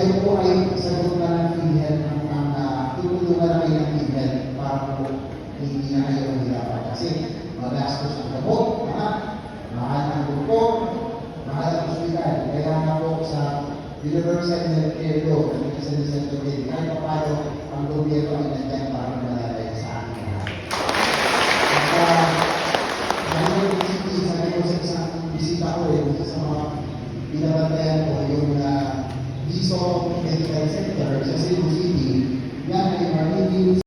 Kayo po ay sagot na ng PhilHealth ng tutulungan na kayo ng PhilHealth para po hindi na kayo mahirapan. Kasi magastos ang gamot, mahal ang grupo, mahal ang hospital. Kaya nga po sa Universal Healthcare Law, sa Universal Healthcare, kahit pa paano ang gobyerno ay nandiyan para malalay sa akin lahat. Sabi ko sa isang bisita ko sa mga binabantayan ko yung Viso Medical Center sa Cebu City, yan ay marinius